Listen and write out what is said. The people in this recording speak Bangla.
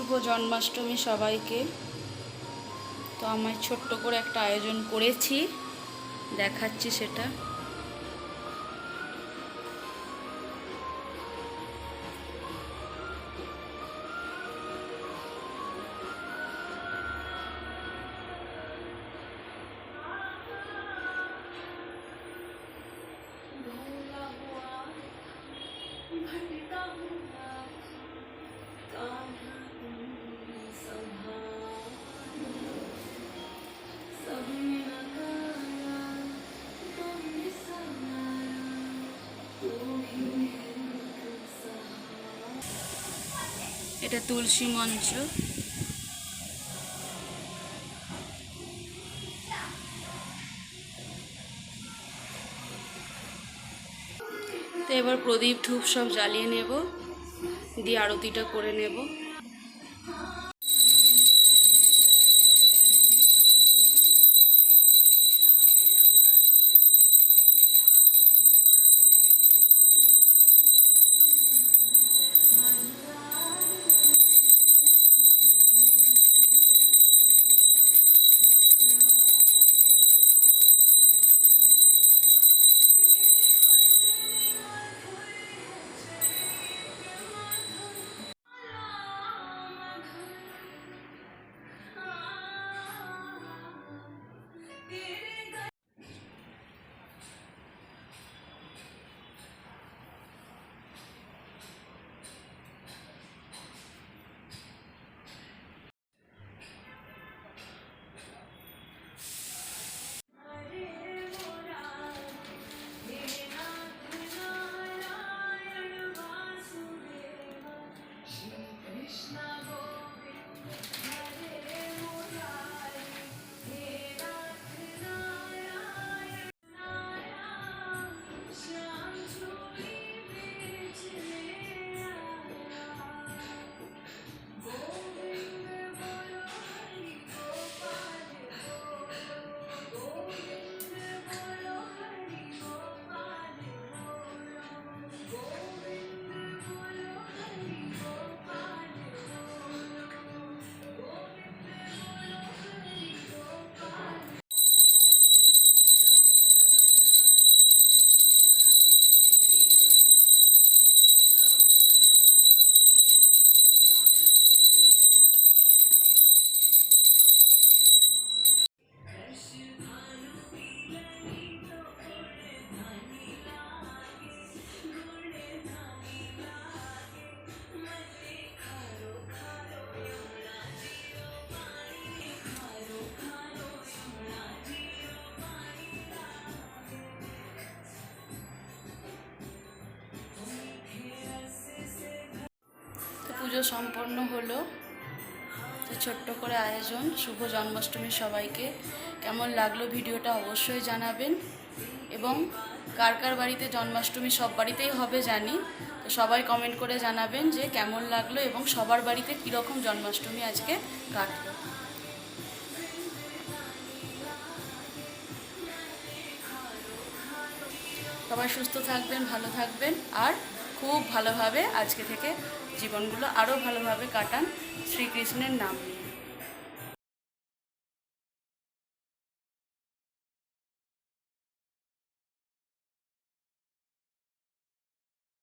শুভ জন্মাষ্টমী সবাইকে। তো আমি ছোট্ট করে একটা আয়োজন করেছি, দেখাচ্ছি সেটা। এটা তুলসী মঞ্চ। তো এবার প্রদীপ ধূপ সব জ্বালিয়ে নেব, দিয়ে আরতিটা করে নেব। পুজো সম্পন্ন হলো। তো ছোট্ট করে আয়োজন, শুভ জন্মাষ্টমী সবাইকে। কেমন লাগলো ভিডিওটা অবশ্যই জানাবেন, এবং কার কার বাড়িতে জন্মাষ্টমী, সব বাড়িতেই হবে জানি, তো সবাই কমেন্ট করে জানাবেন যে কেমন লাগলো এবং সবার বাড়িতে কীরকম জন্মাষ্টমী আজকে কাটলো। সবাই সুস্থ থাকবেন, ভালো থাকবেন, আর খুব ভালোভাবে আজকে থেকে জীবনগুলো আরও ভালোভাবে কাটান শ্রীকৃষ্ণের নাম নিয়ে।